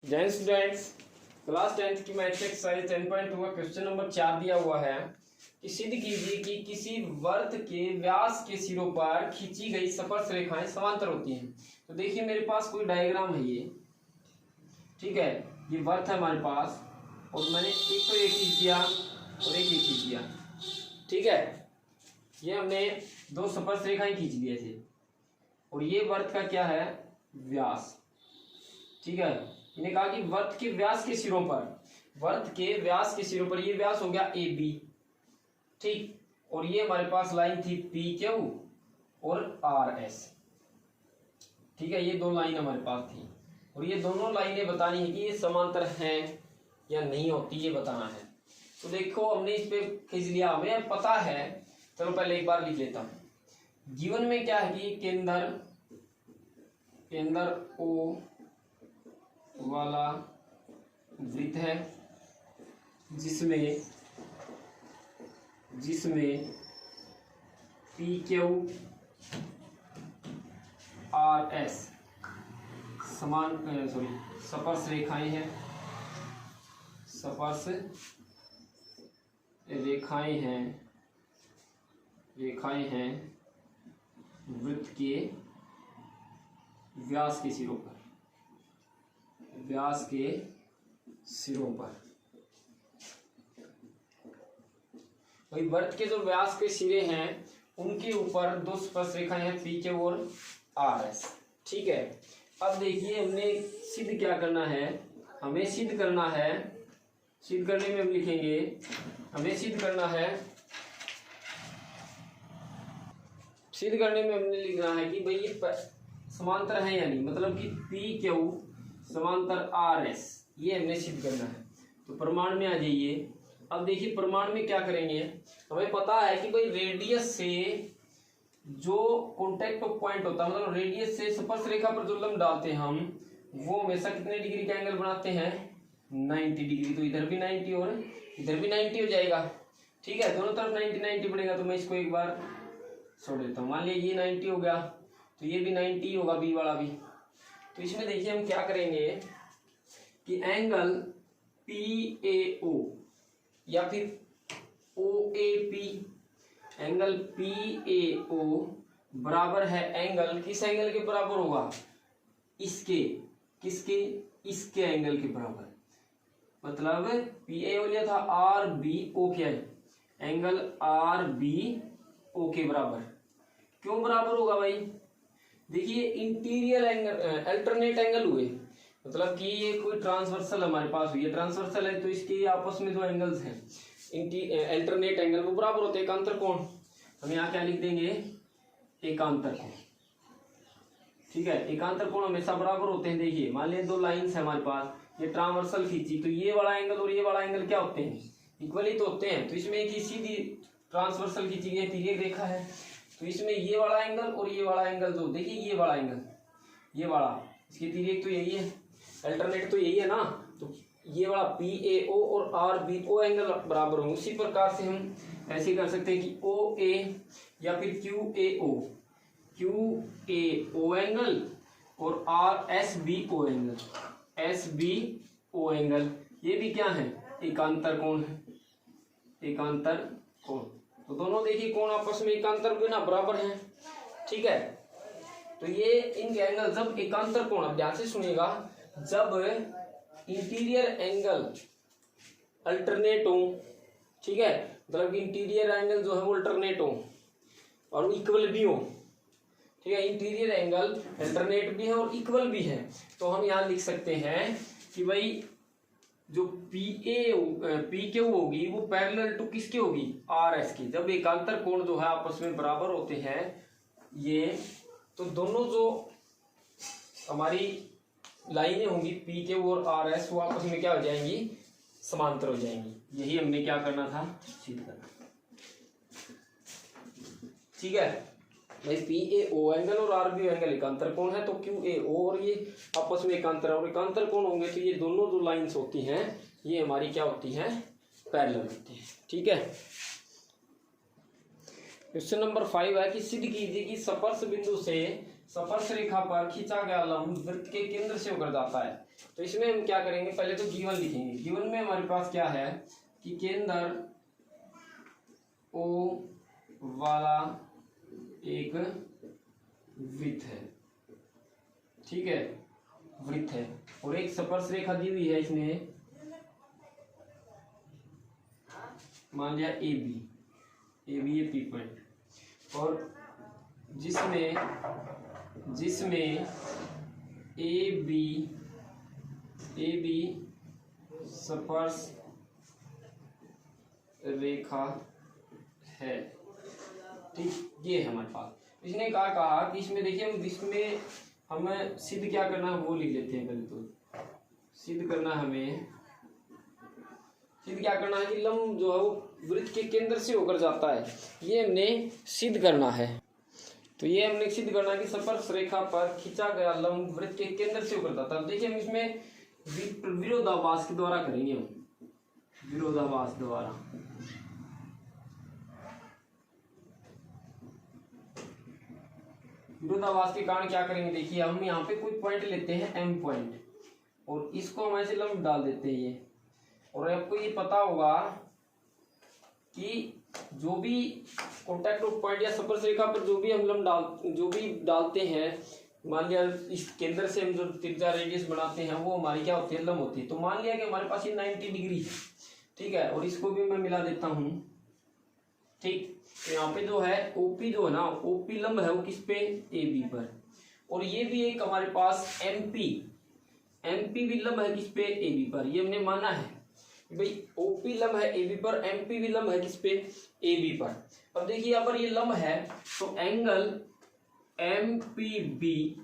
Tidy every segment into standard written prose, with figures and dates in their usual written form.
जय students, class 10th की math exercise 10.2 का क्वेश्चन नंबर 4 दिया हुआ है कि सिद्ध कीजिए कि किसी वर्त के व्यास के सिरों पर खींची गई स्पर्श रेखाएं समांतर होती हैं। तो देखिए मेरे पास कोई डायग्राम है ये, ठीक है, ये वर्त है हमारे पास और मैंने एक तो एक खींच दिया और एक ये खींच दिया, ठीक है। ये हमने दो स्पर्श रेखाएं खींच दिए थे और ये वर्त का क्या है, व्यास, ठीक है। इन्हें कहा कि वर्त के व्यास के सिरों पर, वर्त के व्यास के सिरों पर, ये व्यास हो गया ए बी, ठीक, और ये हमारे पास लाइन थी पी क्यू और आर एस, ठीक है। ये दो लाइन हमारे पास थी और ये दोनों लाइनें बतानी है कि ये समांतर हैं या नहीं होती, ये बताना है। तो देखो हमने इस पे खींच लिया, हमें पता है, चलो पहले एक बार लिख लेता हूं। जीवन में क्या है कि केंद्र ओ वाला वृत्त है जिसमें पी क्यू आर एस स्पर्श रेखाएं हैं, स्पर्श रेखाएं हैं वृत्त के व्यास के सिरों पर, वही वर्त के जो व्यास के सिरे हैं उनके ऊपर दो स्पर्श रेखाएं हैं पी क्यू और आर एस, ठीक है। अब देखिए हमने सिद्ध क्या करना है, हमें सिद्ध करना है, सिद्ध करने में हम लिखेंगे, हमें सिद्ध करना है, सिद्ध करने में हमने लिखना है कि भाई ये समांतर है या नहीं, मतलब कि पी क्यू समांतर आर एस, ये हमने सिद्ध करना है। तो प्रमाण में आ जाइए। अब देखिए प्रमाण में क्या करेंगे, हमें पता है कि भाई रेडियस से जो कॉन्टेक्ट पॉइंट होता है, मतलब रेडियस से स्पर्श रेखा पर जो लंब डालते हैं हम, वो हमेशा कितने डिग्री का एंगल बनाते हैं, 90 डिग्री। तो इधर भी 90 और इधर भी 90 हो जाएगा, ठीक है, दोनों तरफ 90 बनेगा। तो मैं इसको एक बार छोड़ देता हूँ, मान लिया ये 90 हो गया तो ये भी 90 होगा, बी वाला भी। तो इसमें देखिए हम क्या करेंगे कि एंगल PAO या फिर OAP, एंगल PAO बराबर है एंगल, किस एंगल के बराबर होगा, इसके, किसके, इसके एंगल के बराबर। मतलब PAO लिया था RBO, क्या है, एंगल RBO के बराबर। क्यों बराबर होगा भाई, देखिए इंटीरियर एंगल, अल्टरनेट एंगल हुए, मतलब कि ये कोई ट्रांसवर्सल हमारे पास हुई है, ट्रांसवर्सल है तो इसके आपस में जो एंगल्स हैं अल्टरनेट एंगल वो बराबर होते हैं। एकांतर कोण, हम यहाँ क्या लिख देंगे, एकांतर कोण, ठीक है। एकांतर कोण हमेशा बराबर होते हैं। देखिए मान लिया दो लाइंस है हमारे पास, ये ट्रांसवर्सल खींची तो ये वाला एंगल और ये वाला एंगल क्या होते हैं, इक्वली तो होते हैं। तो इसमें एक ही सीधी ट्रांसवर्सल खींची गई तिर्यक रेखा है, तो इसमें ये वाला एंगल और ये वाला एंगल, जो देखिए ये वाला एंगल, ये वाला, इसकी तिर्यक तो यही है, अल्टरनेट तो यही है ना, तो ये वाला PAO और RBO एंगल बराबर होंगे। उसी प्रकार से हम ऐसे कर सकते हैं कि OA या फिर QAO एंगल और SBO एंगल, ये भी क्या है, एकांतर कोण है, एकांतर कोण। तो दोनों देखिए कोण आपस में एकांतर बिना बराबर हैं, ठीक है। तो ये इनके एंगल जब एकांतर कोण, अब ध्यान से सुनिएगा, जब इंटीरियर एंगल अल्टरनेट हो, ठीक है, मतलब इंटीरियर एंगल जो है वो अल्टरनेट हो और इक्वल भी हो, ठीक है, इंटीरियर एंगल अल्टरनेट भी है और इक्वल भी है, तो हम यहाँ लिख सकते हैं कि भाई जो PQ होगी वो पैरेलल टू किसकी होगी, RS की। जब एकांतर कोण जो है आपस में बराबर होते हैं ये, तो दोनों जो हमारी लाइनें होंगी PQ और RS वो आपस में क्या हो जाएंगी, समांतर हो जाएंगी। यही हमने क्या करना था, सिद्ध करना, ठीक है भाई। PAO एंगल और RBO एंगल एकांतर कोण है, तो QAO और ये आपस में एकांतर, और एकांतर कोण होंगे तो ये दोनों जो लाइंस होती हैं ये हमारी क्या होती हैं, पैरेलल होती है, ठीक है। क्वेश्चन नंबर 5 है कि सिद्ध कीजिए कि स्पर्श बिंदु से स्पर्श रेखा पर खींचा गया लंब वृत्त के केंद्र से होकर जाता है। तो इसमें हम क्या करेंगे, पहले तो गिवन लिखेंगे। गिवन में हमारे पास क्या है कि केंद्र ओ वाला एक वृत्त है, ठीक है, वृत्त है, और एक स्पर्श रेखा दी हुई है इसने, मान लिया A B A P point, और जिसमें ए बी स्पर्श रेखा है, ठीक, ये है हमारे पास। इसने कहा कि इसमें देखिए हम इसमें हमें सिद्ध क्या करना है वो लिख लेते हैं। पहले तो सिद्ध करना है कि लंब जो है वो वृत्त के केंद्र से होकर जाता है, ये हमने सिद्ध करना है। तो ये हमने सिद्ध करना है कि स्पर्श रेखा पर खींचा गया लंब वृत्त के केंद्र से होकर जाता है। देखिए हम इसमें विरोधाभास के द्वारा करेंगे, हम विरोधाभास द्वारा। विरोधाभास के कारण क्या करेंगे, देखिए हम यहाँ पे कोई पॉइंट लेते हैं एम पॉइंट, और इसको हम ऐसे लंब डाल देते हैं ये, और आपको ये पता होगा कि जो भी कॉन्टैक्ट ऑफ पॉइंट या स्पर्श रेखा पर जो भी हम लंब जो भी डालते हैं, मान लिया इस केंद्र से हम जो त्रिज्या रेडियस बनाते हैं वो हमारी क्या होती है, लंब होती है। तो मान लिया कि हमारे पास ये 90 डिग्री है, ठीक है, और इसको भी मैं मिला देता हूँ, ठीक। तो यहाँ पे जो है ओपी जो है ना, ओपी लंब है वो किस पे, ए बी पर, और ये भी एक हमारे पास एमपी भी लंब है किस पे, ए बी पर। ये हमने माना है भाई ओपी लंब है ए बी पर, एमपी भी लंब है किस पे, ए बी पर। अब देखिए अगर ये लंब है तो एंगल एम पी बी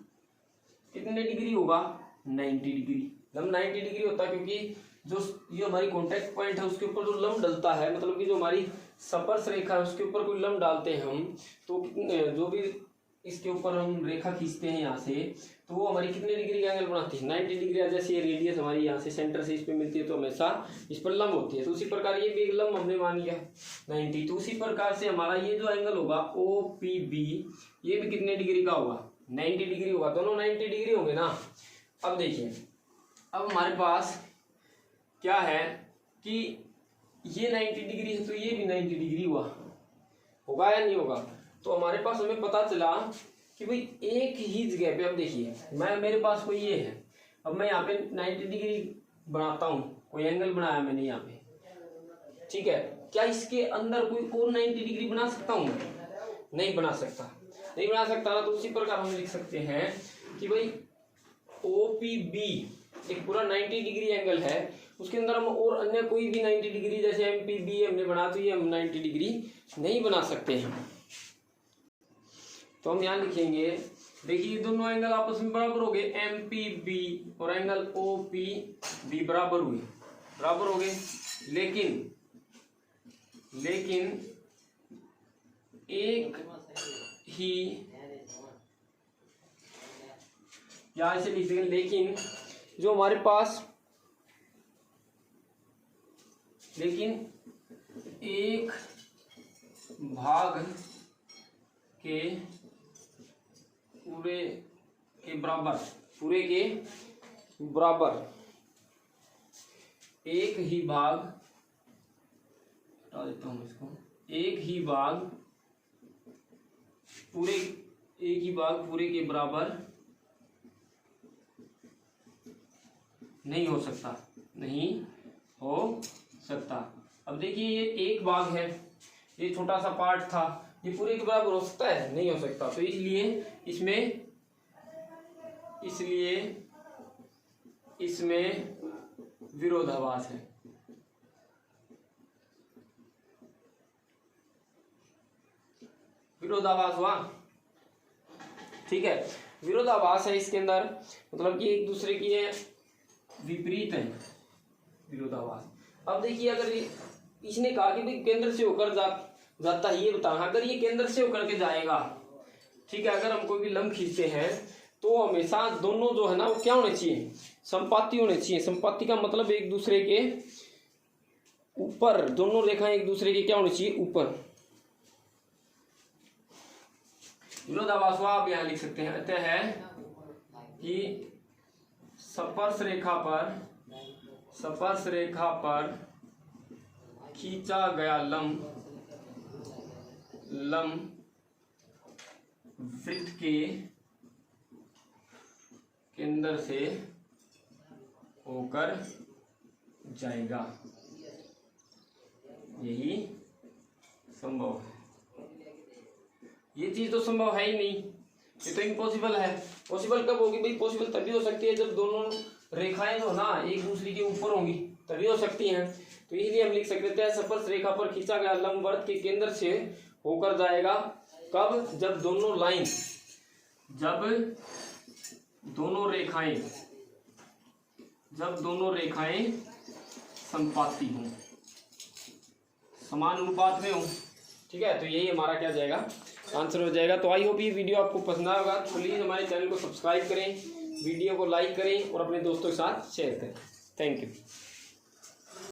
कितने डिग्री होगा, 90 डिग्री। लंब 90 डिग्री होता है क्योंकि जो हमारी कॉन्टैक्ट पॉइंट है उसके ऊपर जो लंब डलता है, मतलब कि जो हमारी स्पर्श रेखा है उसके ऊपर कोई लंब डालते हैं हम, तो जो भी इसके ऊपर हम रेखा खींचते हैं यहाँ से, तो वो हमारी कितने डिग्री का एंगल बनाती है, 90 डिग्री। जैसे ये रेडियस हमारी यहाँ से सेंटर से इस पे मिलती है तो हमेशा इस पर लंब होती है, तो उसी प्रकार ये भी एक लंब हमने मान लिया 90। तो उसी प्रकार से हमारा ये जो एंगल होगा ओ पी बी, ये भी कितने डिग्री का होगा, 90 डिग्री होगा, दोनों 90 डिग्री होंगे ना। अब देखिए अब हमारे पास क्या है कि ये 90 डिग्री है तो ये भी 90 डिग्री होगा या नहीं होगा। तो हमारे पास हमें पता चला कि भाई एक ही जगह पे, अब देखिए मेरे पास कोई ये है, अब मैं यहाँ पे 90 डिग्री बनाता हूँ, कोई एंगल बनाया मैंने यहाँ पे, ठीक है, क्या इसके अंदर कोई और 90 डिग्री बना सकता हूँ, नहीं बना सकता ना। तो उसी प्रकार हम लिख सकते हैं कि भाई OPB एक पूरा 90 डिग्री एंगल है, उसके अंदर हम और अन्य कोई भी 90 डिग्री जैसे MPB हमने बना, तो ये हम 90 डिग्री नहीं बना सकते हैं। तो हम यहाँ लिखेंगे, देखिए दोनों एंगल आपस में बराबर हो गए, MPB और एंगल OPB बराबर हो गए, लेकिन एक ही, यहां से लिख देंगे, लेकिन जो हमारे पास, लेकिन एक भाग के पूरे के बराबर, एक ही भाग, हटा देता हूं इसको, एक ही भाग पूरे के बराबर नहीं हो सकता। अब देखिए ये एक भाग है, ये छोटा सा पार्ट था, ये पूरे के बराबर हो सकता है, नहीं हो सकता। तो इसमें विरोधाभास है। विरोधाभास हुआ, ठीक है, विरोधाभास है इसके अंदर, मतलब कि एक दूसरे की ये विपरीत है, विरोधाभास। अब देखिए अगर इसने कहा कि भाई केंद्र से होकर जाता है, ये बताना, अगर ये केंद्र से होकर के जाएगा, ठीक है, अगर हम कोई भी लंब खींचते हैं तो हमेशा दोनों जो है ना वो क्या होने चाहिए, संपाती होने चाहिए। संपाती का मतलब एक दूसरे के ऊपर, दोनों रेखाएं एक दूसरे के क्या होनी चाहिए, ऊपर। विरोधाभास हुआ, आप यहाँ लिख सकते हैं, अतः है कि स्पर्श रेखा पर खींचा गया लंब वृत्त के केंद्र से होकर जाएगा। यही संभव है। ये चीज तो संभव है ही नहीं, ये तो इम्पॉसिबल है। पॉसिबल कब होगी भाई? पॉसिबल तभी हो सकती है जब दोनों रेखाएं जो ना एक दूसरे के ऊपर होंगी, तभी हो सकती हैं। तो इसलिए हम लिख सकते हैं स्पर्श रेखा पर खींचा गया लंबवत के केंद्र से होकर जाएगा। कब? जब दोनों रेखाएं समपाती हों, समान अनुपात में हो। ठीक है, तो यही हमारा क्या जाएगा, आंसर हो जाएगा। तो आई होप ये वीडियो आपको पसंद आएगा। तो प्लीज़ हमारे चैनल को सब्सक्राइब करें, वीडियो को लाइक करें और अपने दोस्तों के साथ शेयर करें। Thank you.